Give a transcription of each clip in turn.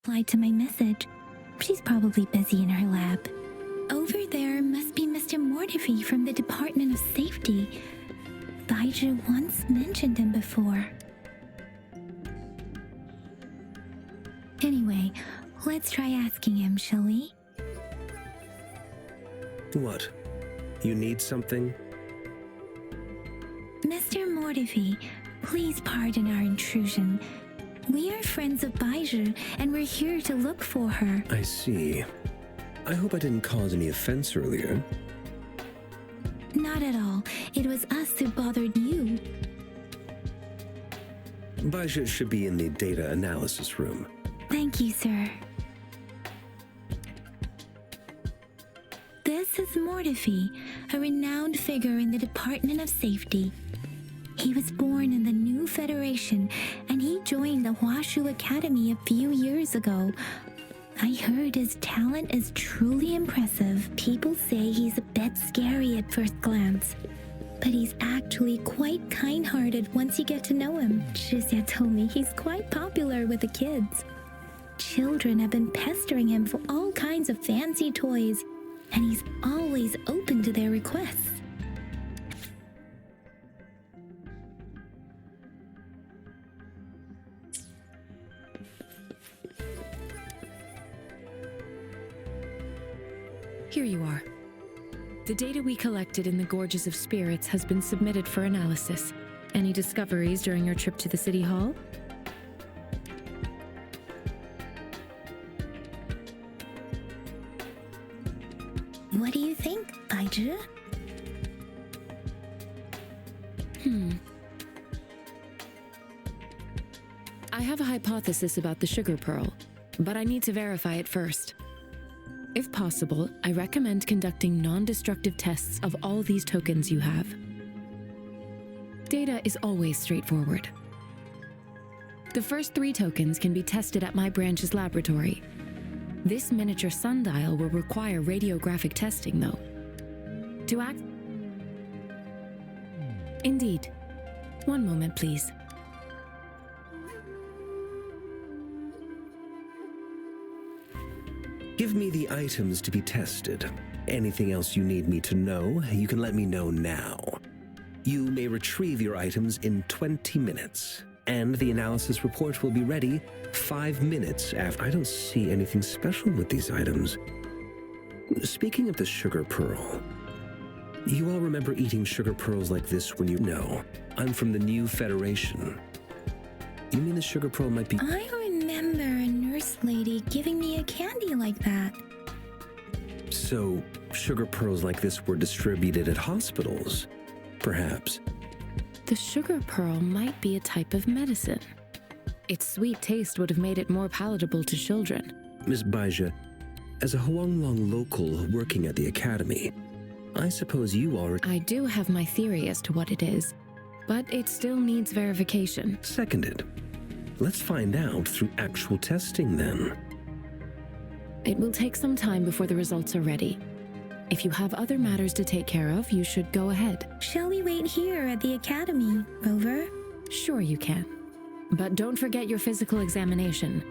replied to my message. She's probably busy in her lab. Over there must be Mr. Mortifi from the Department of Safety. Baiju once mentioned him before. Anyway, let's try asking him, shall we? What? You need something? Mr. Mortifi, please pardon our intrusion. We are friends of Baiju, and we're here to look for her. I see. I hope I didn't cause any offense earlier. Not at all. It was us who bothered you. Baja should be in the data analysis room. Thank you, sir. This is Mortifi, a renowned figure in the Department of Safety. He was born in the new Federation, and he joined the Huashu Academy a few years ago. I heard his talent is truly impressive. People say he's a bit scary at first glance, but he's actually quite kind-hearted once you get to know him. Shizia told me he's quite popular with the kids. Children have been pestering him for all kinds of fancy toys, and he's always open to their requests. Here you are. The data we collected in the Gorges of Spirits has been submitted for analysis. Any discoveries during your trip to the City Hall? What do you think, Baiju? I have a hypothesis about the sugar pearl, but I need to verify it first. If possible, I recommend conducting non-destructive tests of all these tokens you have. Data is always straightforward. The first 3 tokens can be tested at my branch's laboratory. This miniature sundial will require radiographic testing, though. To act... Indeed. One moment, please. Give me the items to be tested. Anything else you need me to know, you can let me know now. You may retrieve your items in 20 minutes, and the analysis report will be ready 5 minutes after. I don't see anything special with these items. Speaking of the sugar pearl, you all remember eating sugar pearls like this when you... No, I'm from the new Federation. You mean the sugar pearl might be... I remember a nurse lady giving me a candy like that. So, sugar pearls like this were distributed at hospitals, perhaps. The sugar pearl might be a type of medicine. Its sweet taste would have made it more palatable to children. Miss Baija, as a Huanglong local working at the academy, I suppose you already... I do have my theory as to what it is, but it still needs verification. Seconded. Let's find out through actual testing then. It will take some time before the results are ready. If you have other matters to take care of, you should go ahead. Shall we wait here at the academy, Rover? Sure you can. But don't forget your physical examination.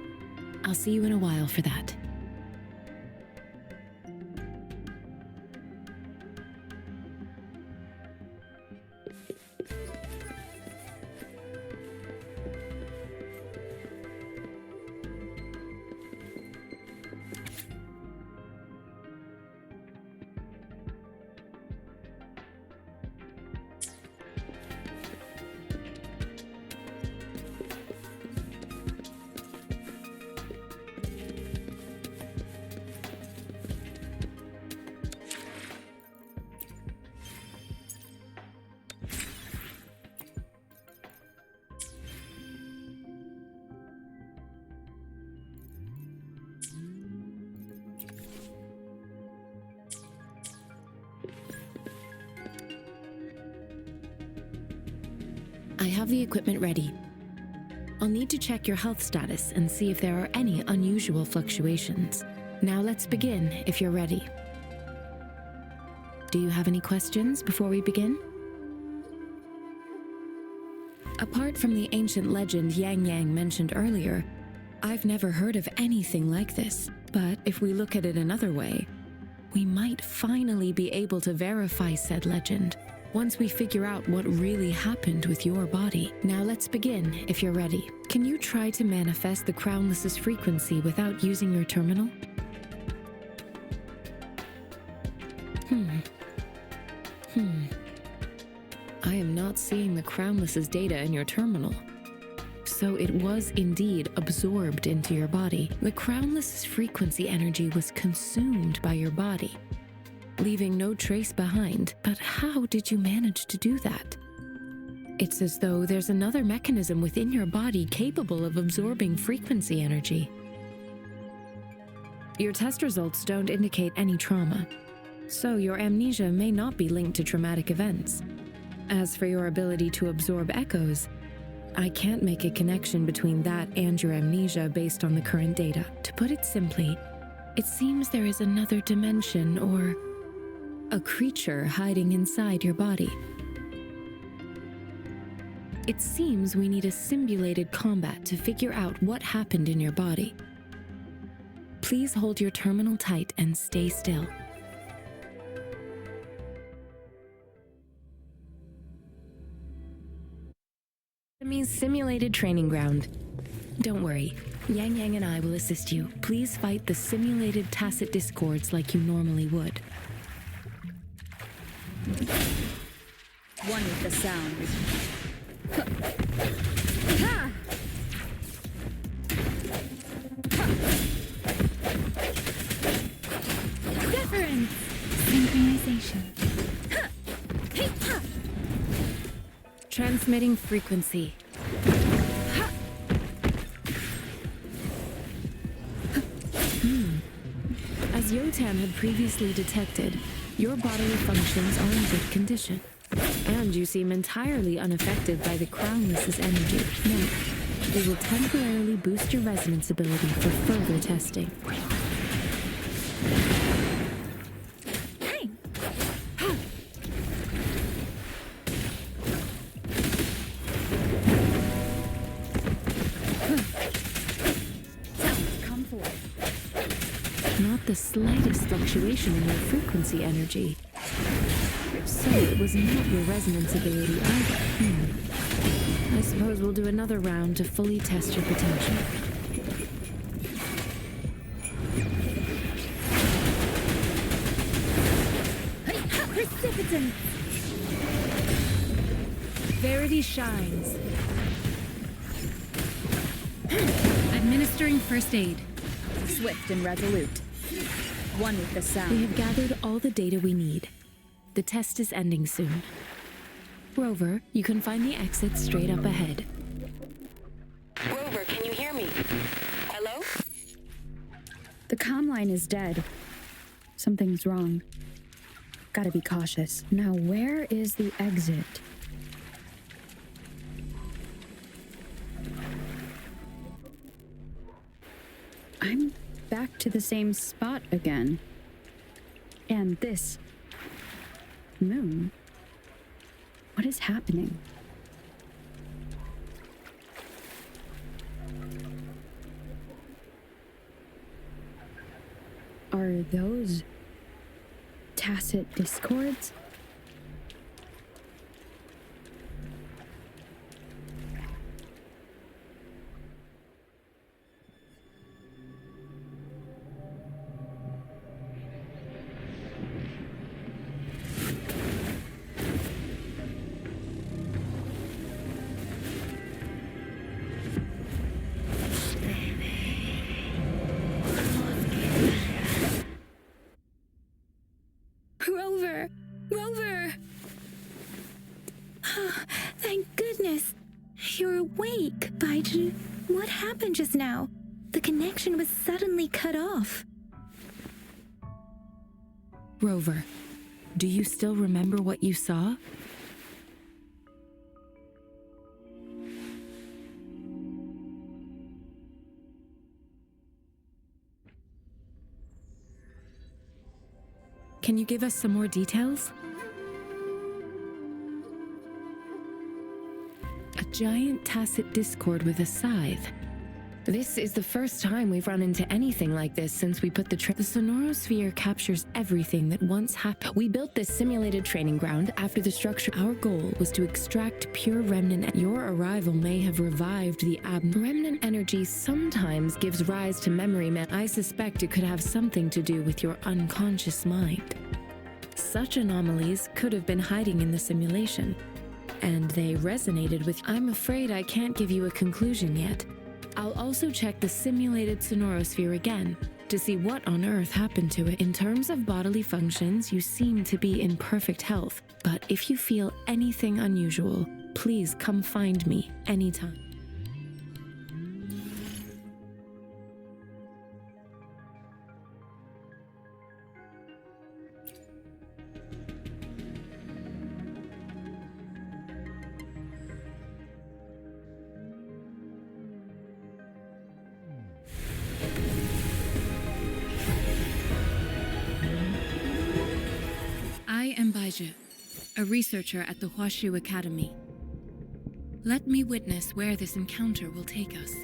I'll see you in a while for that. I have the equipment ready. I'll need to check your health status and see if there are any unusual fluctuations. Now let's begin, if you're ready. Do you have any questions before we begin? Apart from the ancient legend Yang Yang mentioned earlier, I've never heard of anything like this, but if we look at it another way, we might finally be able to verify said legend once we figure out what really happened with your body. Now let's begin, if you're ready. Can you try to manifest the Crownless's frequency without using your terminal? I am not seeing the Crownless's data in your terminal. So it was indeed absorbed into your body. The Crownless's frequency energy was consumed by your body, leaving no trace behind. But how did you manage to do that? It's as though there's another mechanism within your body capable of absorbing frequency energy. Your test results don't indicate any trauma, so your amnesia may not be linked to traumatic events. As for your ability to absorb echoes, I can't make a connection between that and your amnesia based on the current data. To put it simply, it seems there is another dimension or a creature hiding inside your body. It seems we need a simulated combat to figure out what happened in your body. Please hold your terminal tight and stay still. Enemy's simulated training ground. Don't worry, Yang Yang and I will assist you. Please fight the simulated tacit discords like you normally would. One with the sound. Deference! Synchronization. Transmitting frequency. As Yotam had previously detected, your bodily functions are in good condition, and you seem entirely unaffected by the Crownless's energy. Now, they will temporarily boost your resonance ability for further testing. Hey! Come forth. Not the slightest fluctuation in your frequency energy. So it was not your resonance ability either. I suppose we'll do another round to fully test your potential. Precipitant! Verity shines. Administering first aid. Swift and resolute. One with the We sound. have gathered all the data we need. The test is ending soon. Rover, you can find the exit straight up ahead. Rover, can you hear me? Hello? The comm line is dead. Something's wrong. Gotta be cautious. Now, where is the exit? I'm back to the same spot again. And this moon. What is happening? Are those tacit discords? Rover! Rover! Thank goodness! You're awake, Baiju. What happened just now? The connection was suddenly cut off. Rover, do you still remember what you saw? Can you give us some more details? A giant tacit discord with a scythe. This is the first time we've run into anything like this since we put the sonorosphere captures everything that once happened. We built this simulated training ground after the structure. Our goal was to extract pure remnant. Your arrival may have revived the remnant energy sometimes gives rise to memory. I suspect it could have something to do with your unconscious mind. Such anomalies could have been hiding in the simulation, and they resonated with. I'm afraid I can't give you a conclusion yet. I'll also check the simulated sonorosphere again to see what on earth happened to it. In terms of bodily functions, you seem to be in perfect health, but if you feel anything unusual, please come find me anytime. I am Baiju, a researcher at the Huashu Academy. Let me witness where this encounter will take us.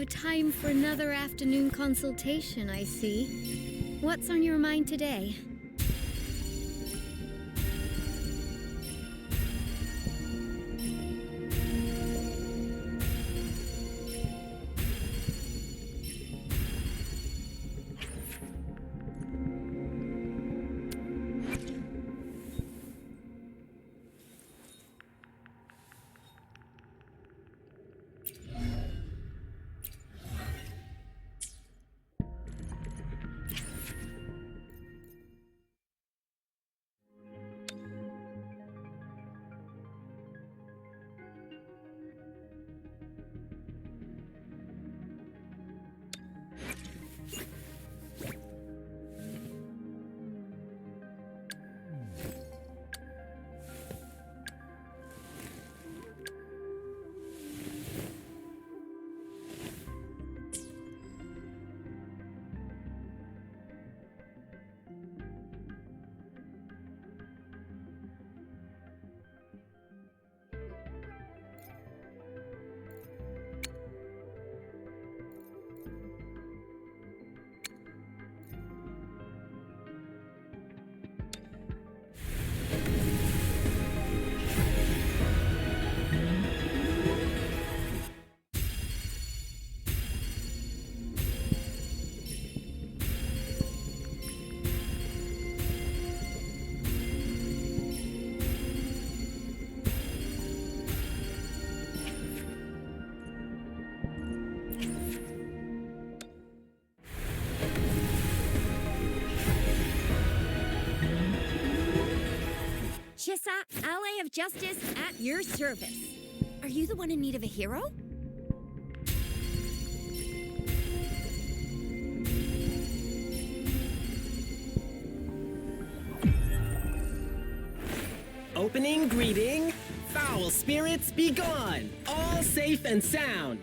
Time for another afternoon consultation, I see. What's on your mind today? Shisa, Ally of Justice, at your service. Are you the one in need of a hero? Opening greeting. Foul spirits be gone. All safe and sound.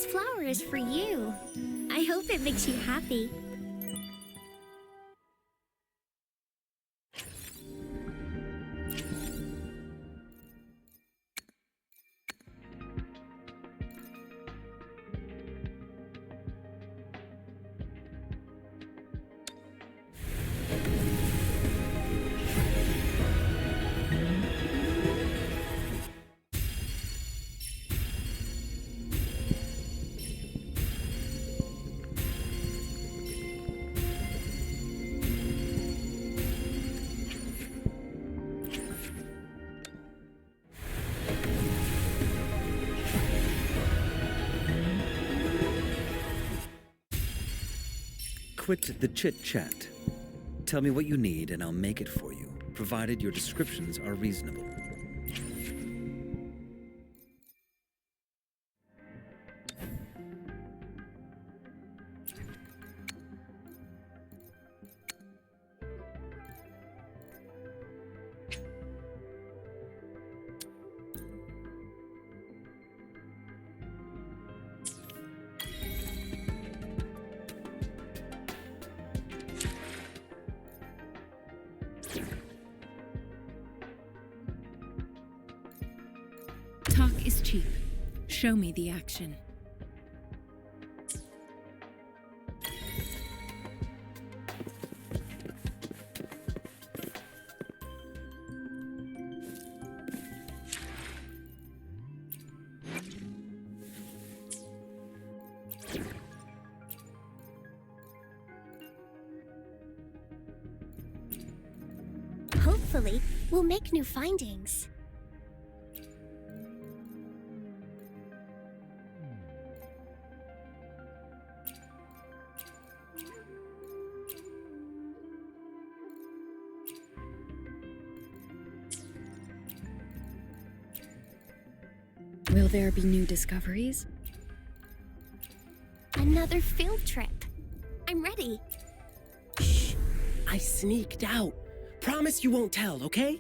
flower is for you. I hope it makes you happy. Quit the chit-chat. Tell me what you need and I'll make it for you, provided your descriptions are reasonable. Talk is cheap. Show me the action. Hopefully, we'll make new findings. Will there be new discoveries? Another field trip. I'm ready. Shh! I sneaked out. Promise you won't tell, okay?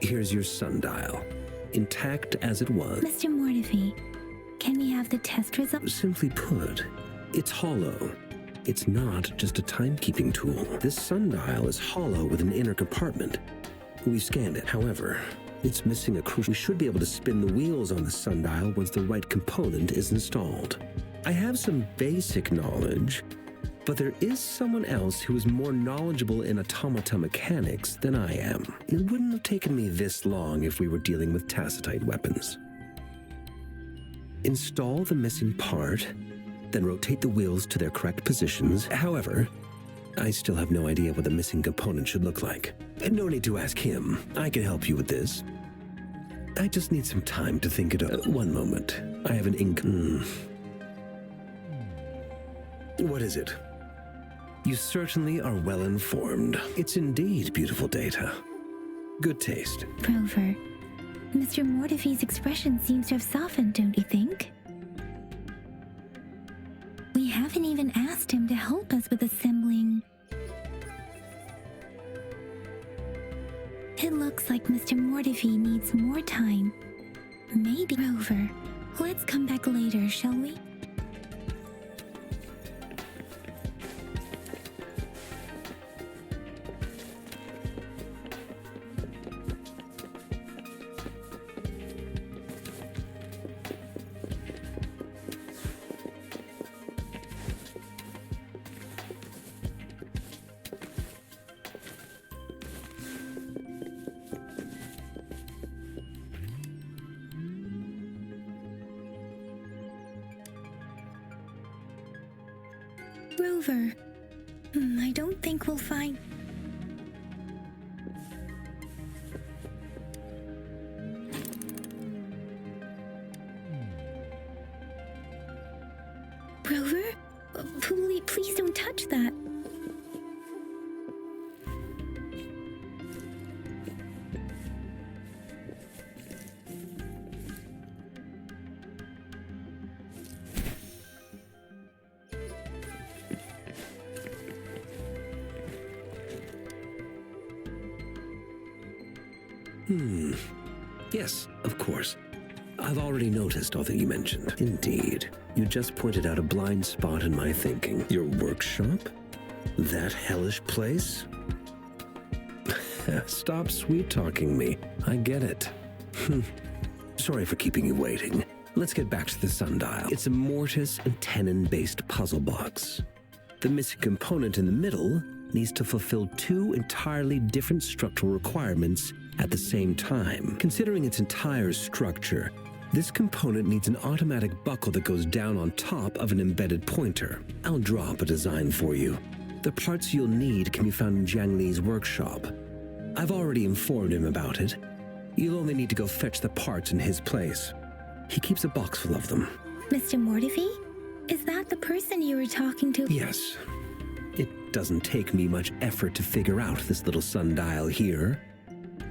Here's your sundial, intact as it was. Mr. Mortefi, can we have the test results? Simply put, it's hollow. It's not just a timekeeping tool. This sundial is hollow with an inner compartment. We scanned it. However, it's missing a crucial... We should be able to spin the wheels on the sundial once the right component is installed. I have some basic knowledge, but there is someone else who is more knowledgeable in automata mechanics than I am. It wouldn't have taken me this long if we were dealing with tacitite weapons. Install the missing part, then rotate the wheels to their correct positions. However, I still have no idea what the missing component should look like. No need to ask him. I can help you with this. I just need some time to think it over. One moment. I have an What is it? You certainly are well informed. It's indeed beautiful data. Good taste. Rover, Mr. Mortefi's expression seems to have softened, don't you think? We haven't even asked him to help us with assembling. It looks like Mr. Mortefi needs more time. Maybe. Rover, let's come back later, shall we? Rover, I don't think we'll find... Rover? Please don't touch that. Yes, of course. I've already noticed all that you mentioned. Indeed. You just pointed out a blind spot in my thinking. Your workshop? That hellish place? Stop sweet-talking me. I get it. Sorry for keeping you waiting. Let's get back to the sundial. It's a mortise and tenon-based puzzle box. The missing component in the middle needs to fulfill two entirely different structural requirements at the same time. Considering its entire structure, this component needs an automatic buckle that goes down on top of an embedded pointer. I'll draw up a design for you. The parts you'll need can be found in Jiang Li's workshop. I've already informed him about it. You'll only need to go fetch the parts in his place. He keeps a box full of them. Mr. Mortefi? Is that the person you were talking to? Yes. It doesn't take me much effort to figure out this little sundial here.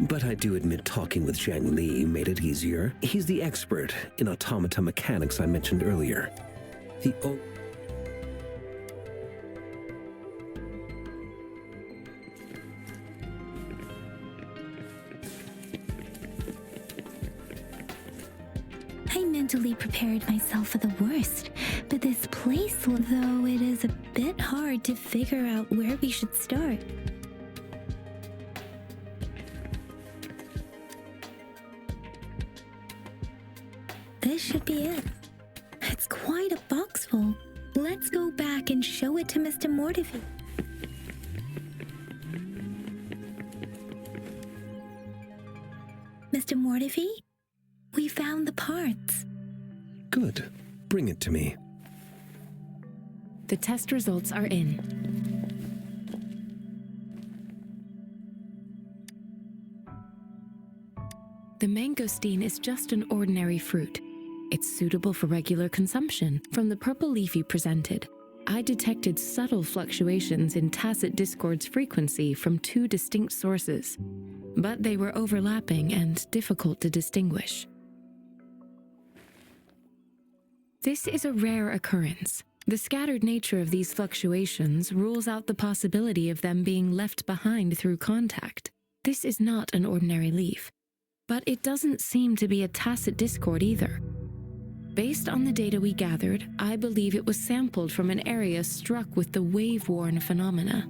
But I do admit talking with Jiang Li made it easier. He's the expert in automata mechanics I mentioned earlier. I mentally prepared myself for the worst, but this place, though it is a bit hard to figure out where we should start. This should be it. It's quite a box full. Let's go back and show it to Mr. Mortefi. Mr. Mortefi, we found the parts. Good. Bring it to me. The test results are in. The mangosteen is just an ordinary fruit. It's suitable for regular consumption. From the purple leaf you presented, I detected subtle fluctuations in tacit discord's frequency from two distinct sources, but they were overlapping and difficult to distinguish. This is a rare occurrence. The scattered nature of these fluctuations rules out the possibility of them being left behind through contact. This is not an ordinary leaf. But it doesn't seem to be a tacit discord either. Based on the data we gathered, I believe it was sampled from an area struck with the wave-worn phenomena.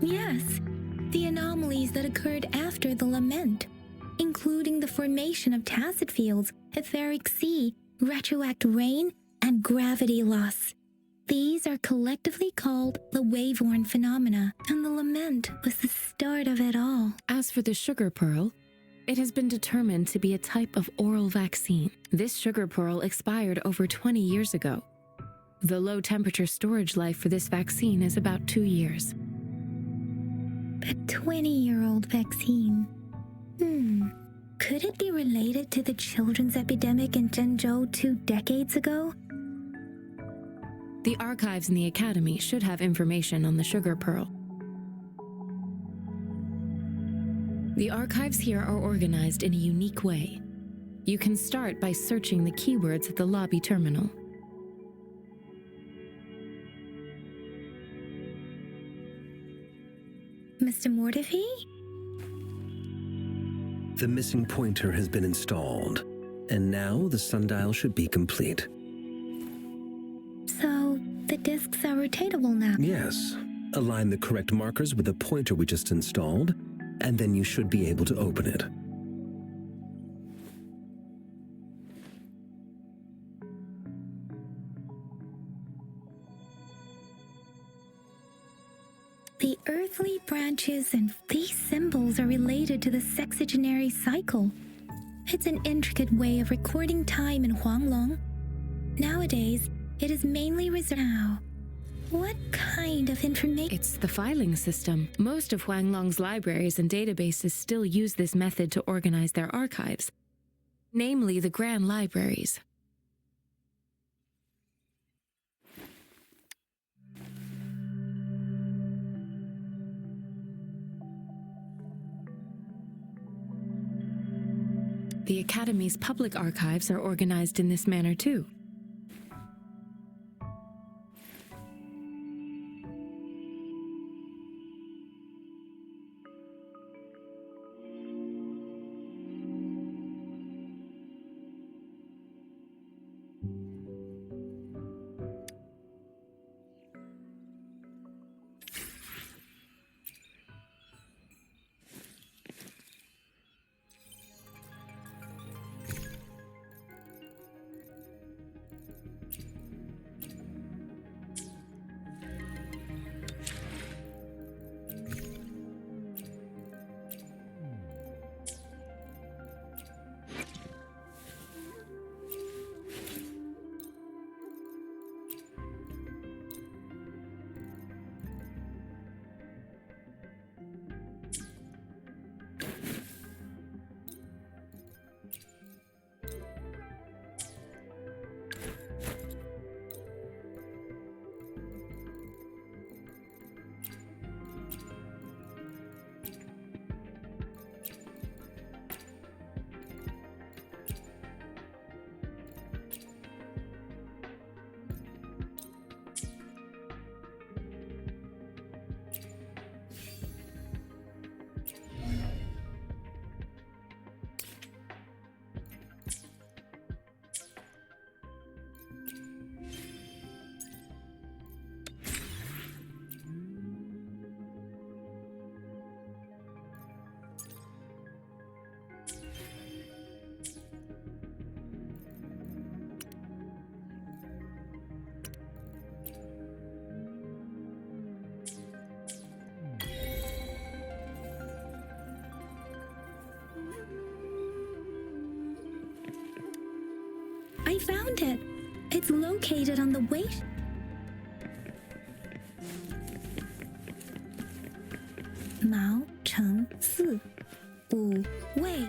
Yes, the anomalies that occurred after the lament, including the formation of tacit fields, etheric sea, retroact rain, and gravity loss. These are collectively called the wave-worn phenomena, and the lament was the start of it all. As for the sugar pearl, it has been determined to be a type of oral vaccine. This sugar pearl expired over 20 years ago. The low-temperature storage life for this vaccine is about 2 years. A 20-year-old vaccine. Could it be related to the children's epidemic in Zhengzhou 2 decades ago? The archives in the Academy should have information on the sugar pearl. The archives here are organized in a unique way. You can start by searching the keywords at the lobby terminal. Mr. Mortefi? The missing pointer has been installed, and now the sundial should be complete. So, the discs are rotatable now? Yes. Align the correct markers with the pointer we just installed, and then you should be able to open it. The earthly branches and these symbols are related to the sexagenary cycle. It's an intricate way of recording time in Huanglong. Nowadays, it is mainly reserved. Now, what kind of information? It's the filing system. Most of Huanglong's libraries and databases still use this method to organize their archives, namely the grand libraries. The Academy's public archives are organized in this manner too. I found it. It's located on the weight. Mao Cheng Si Bu Wei.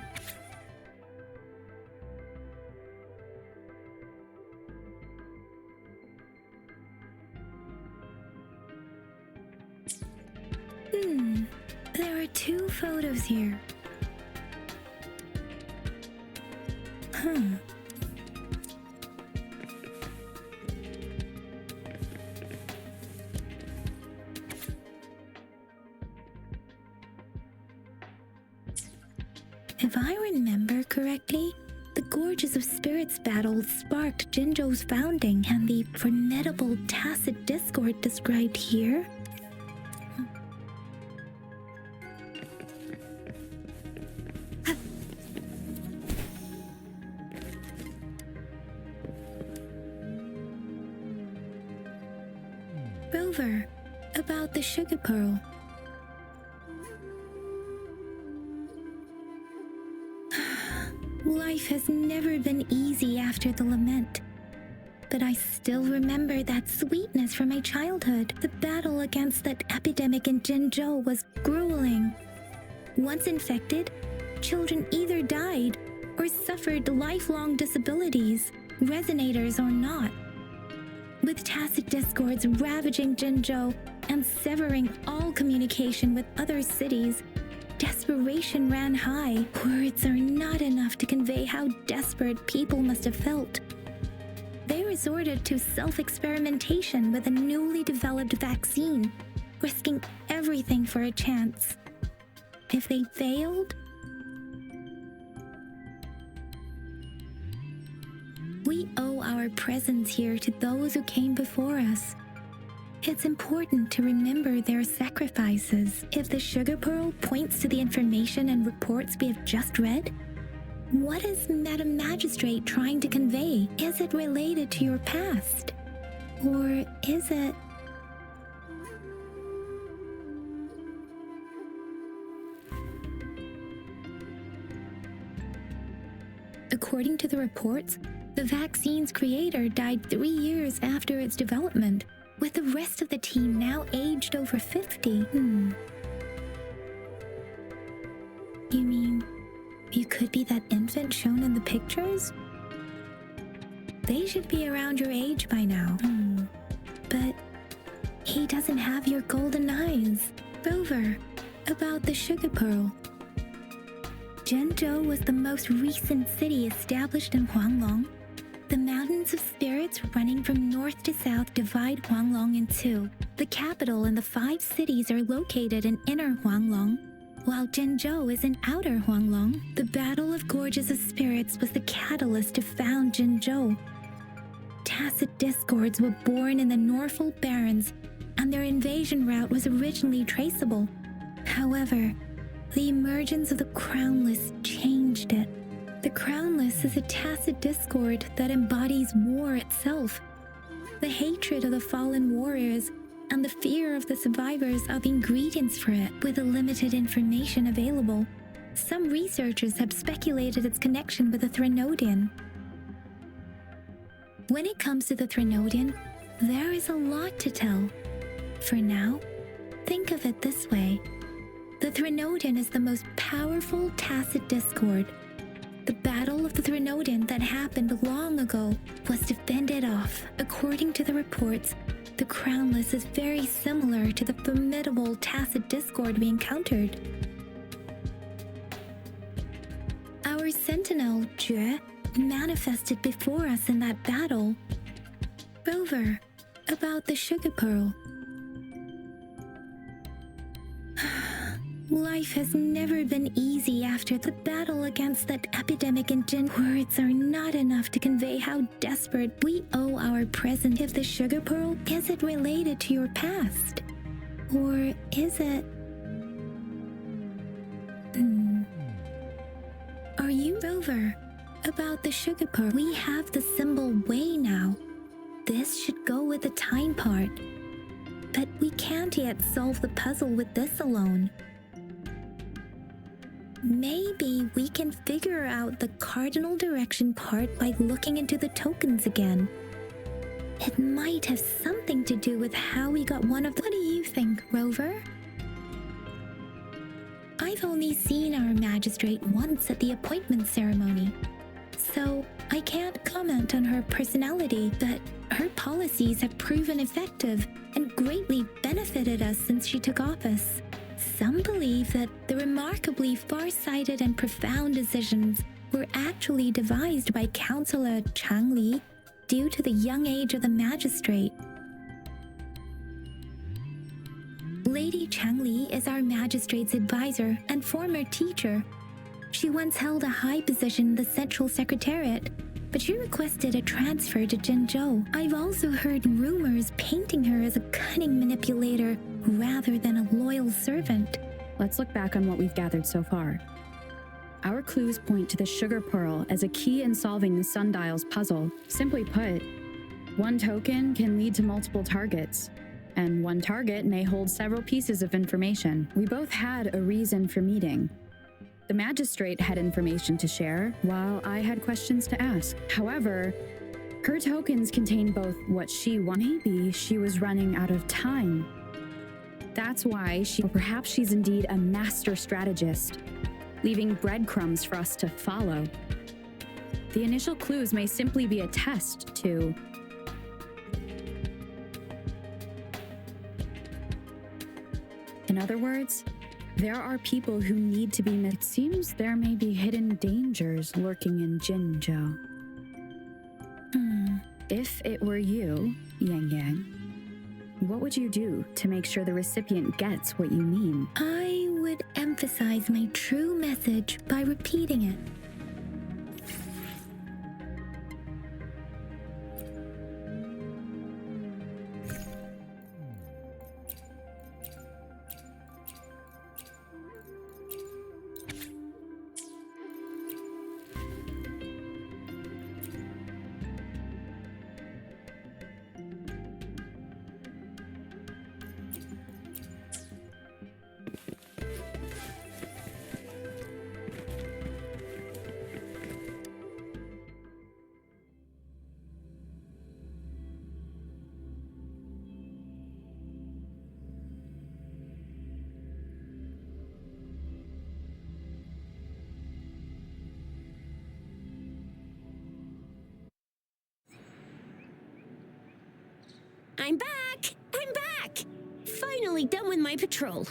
There are 2 photos here. If I remember correctly, the Gorges of Spirits battle sparked Jinzhou's founding, and the formidable tacit discord described here. Rover, about the sugar pearl. Life has never been easy after the lament, but I still remember that sweetness from my childhood. The battle against that epidemic in Jinzhou was grueling. Once infected, children either died or suffered lifelong disabilities, resonators or not. With tacit discords ravaging Jinzhou and severing all communication with other cities, desperation ran high. Words are not enough to convey how desperate people must have felt. They resorted to self-experimentation with a newly developed vaccine, risking everything for a chance. If they failed, we owe our presence here to those who came before us. It's important to remember their sacrifices. If the sugar pearl points to the information and reports we have just read, what is Madam Magistrate trying to convey? Is it related to your past? Or is it... According to the reports, the vaccine's creator died 3 years after its development, with the rest of the team now aged over 50. You mean, you could be that infant shown in the pictures? They should be around your age by now. But he doesn't have your golden eyes. Rover, about the sugar pearl. Jinzhou was the most recent city established in Huanglong. The mountains of spirits running from north to south divide Huanglong in two. The capital and the 5 cities are located in inner Huanglong, while Jinzhou is in outer Huanglong. The Battle of Gorges of Spirits was the catalyst to found Jinzhou. Tacit discords were born in the Norfolk Barrens, and their invasion route was originally traceable. However, the emergence of the Crownless changed it. The Crownless is a tacit discord that embodies war itself. The hatred of the fallen warriors and the fear of the survivors are the ingredients for it. With the limited information available, some researchers have speculated its connection with the Threnodian. When it comes to the Threnodian, there is a lot to tell. For now, think of it this way. The Threnodian is the most powerful tacit discord. The Battle of the Threnodian that happened long ago was to fend it off. According to the reports, the Crownless is very similar to the formidable tacit discord we encountered. Our sentinel, Jue, manifested before us in that battle. Rover, about the sugar pearl. Life has never been easy after the battle against that epidemic in Jin. Words are not enough to convey how desperate we owe our present. If the sugar pearl, is it related to your past? Or is it... Are you Rover? About the sugar pearl, we have the symbol way now. This should go with the time part. But we can't yet solve the puzzle with this alone. Maybe we can figure out the cardinal direction part by looking into the tokens again. It might have something to do with how we got one of the... What do you think, Rover? I've only seen our magistrate once at the appointment ceremony, so I can't comment on her personality, but her policies have proven effective and greatly benefited us since she took office. Some believe that the remarkably far-sighted and profound decisions were actually devised by Councillor Changli due to the young age of the magistrate. Lady Changli is our magistrate's advisor and former teacher. She once held a high position in the Central Secretariat, but she requested a transfer to Jinzhou. I've also heard rumors painting her as a cunning manipulator rather than a loyal servant. Let's look back on what we've gathered so far. Our clues point to the sugar pearl as a key in solving the sundial's puzzle. Simply put, one token can lead to multiple targets, and one target may hold several pieces of information. We both had a reason for meeting. The magistrate had information to share, while I had questions to ask. However, her tokens contain both what she wanted. Maybe she was running out of time. That's why or perhaps she's indeed a master strategist, leaving breadcrumbs for us to follow. The initial clues may simply be a test to... In other words, there are people who need to be met. It seems there may be hidden dangers lurking in Jinzhou. If it were you, Yang Yang, what would you do to make sure the recipient gets what you mean? I would emphasize my true message by repeating it. I'm back! I'm back! Finally done with my patrol.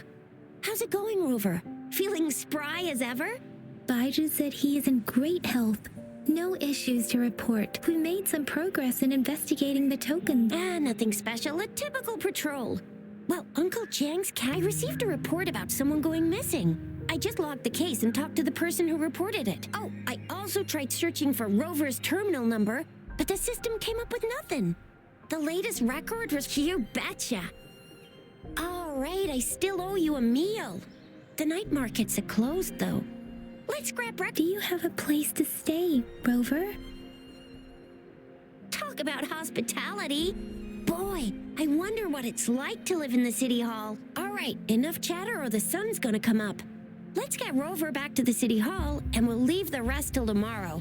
How's it going, Rover? Feeling spry as ever? Baiju said he is in great health. No issues to report. We made some progress in investigating the tokens. Nothing special. A typical patrol. Well, Uncle Chang's cat... I received a report about someone going missing. I just logged the case and talked to the person who reported it. Oh, I also tried searching for Rover's terminal number, but the system came up with nothing. The latest record was... You betcha. All right, I still owe you a meal. The night markets are closed, though. Let's grab breakfast. Do you have a place to stay, Rover? Talk about hospitality. Boy, I wonder what it's like to live in the city hall. All right, enough chatter or the sun's gonna come up. Let's get Rover back to the city hall, and we'll leave the rest till tomorrow.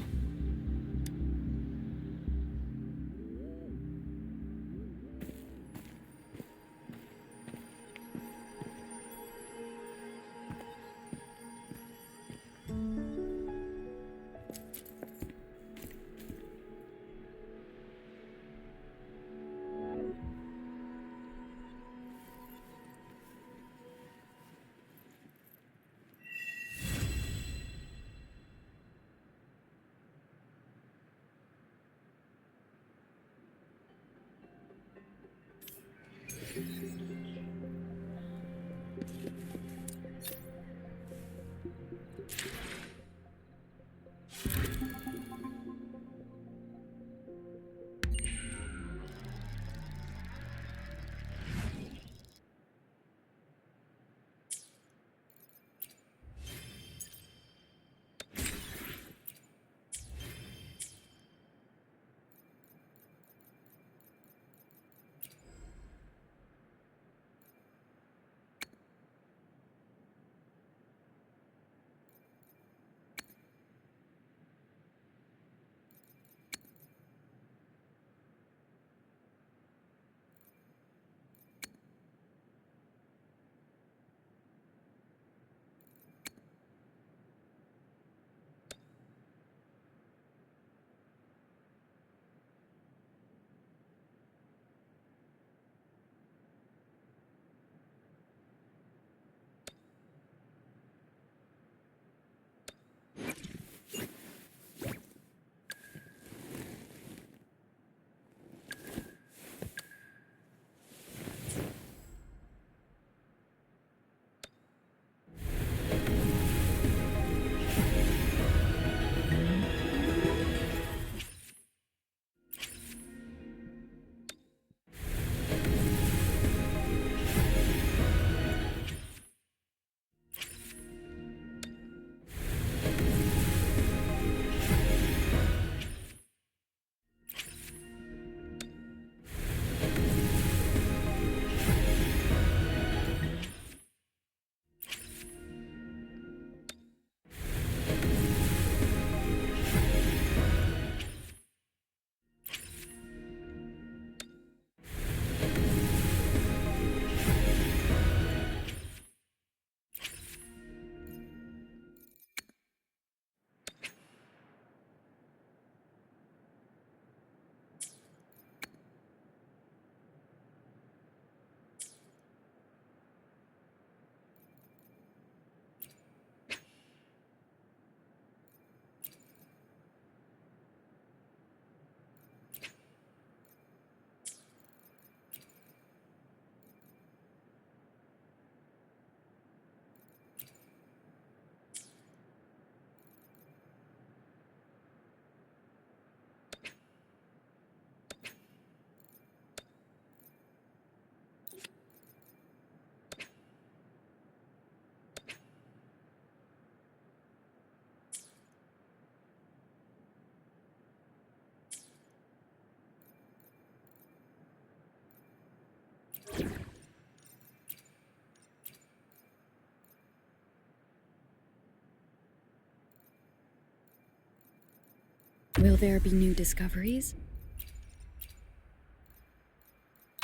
Will there be new discoveries?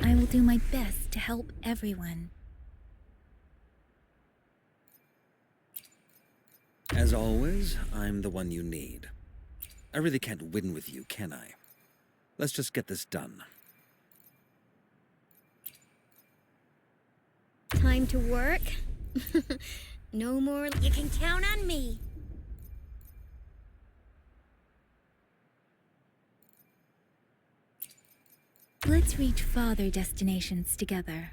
I will do my best to help everyone. As always, I'm the one you need. I really can't win with you, can I? Let's just get this done. Time to work? No more. You can count on me. Let's reach farther destinations together.